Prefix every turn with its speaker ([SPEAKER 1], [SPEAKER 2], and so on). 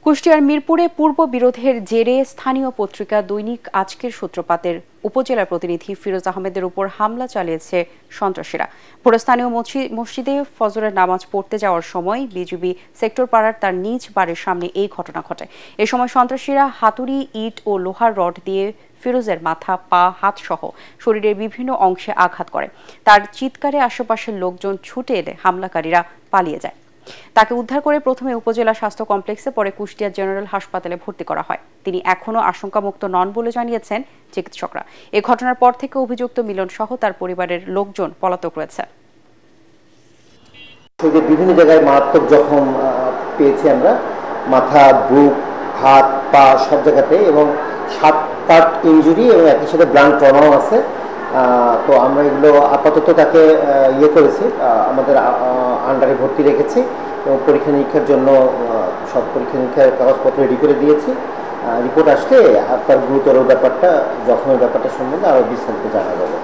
[SPEAKER 1] কুষ্টিয়ার মিরপুরে পূর্ব বিরোধের জেরে স্থানীয় পত্রিকা দৈনিক আজকের সূত্রপাতের উপজেলা প্রতিনিধি ফিরোজ আহমেদের উপর হামলা চালিয়েছে সন্ত্রাসীরা। স্থানীয় মসজিদে ফজরের নামাজ পড়তে যাওয়ার সময় বিজিবি সেক্টর পাড়ার তার নিজ বাড়ির সামনে এই ঘটনা ঘটে। এ সময় সন্ত্রাসীরা হাতুড়ি, ইট ও লোহার রড দিয়ে ফিরোজের মাথা, পা, হাত সহ শরীরের বিভিন্ন অংশে আঘাত করে। তার চিৎকারে আশেপাশের লোকজন ছুটে এলে হামলাকারীরা পালিয়ে যায়। তাকে উদ্ধার করে প্রথমে উপজেলা স্বাস্থ্য কমপ্লেক্সে, পরে কুষ্টিয়া জেনারেল হাসপাতালে ভর্তি করা হয়। তিনি এখনও আশঙ্কামুক্ত নন বলে জানিয়েছেন চিকিৎসকরা। এ ঘটনার পর থেকে অভিযুক্ত মিলন সহ তার পরিবারের লোকজন পলাতক রয়েছে।
[SPEAKER 2] বিভিন্ন জায়গায় মারাত্মক জখম পেয়েছি আমরা, মাথা, বুক, হাত, পা সব জায়গাতে, এবং 7-8 ইনজুরি এবং একই সাথে ব্লাড ট্রমাও আছে। তো আমরা এগুলো আপাতত তাকে করেছি, আমাদের আন্ডারে ভর্তি রেখেছি এবং পরীক্ষা নিরীক্ষার জন্য সব পরীক্ষা নিরীক্ষার কাগজপত্র রেডি করে দিয়েছি। রিপোর্ট আসলে তার গুরুতর ব্যাপারটা, জখমের ব্যাপারটা সম্বন্ধে আরও বিস্তারিত জানা যাবে।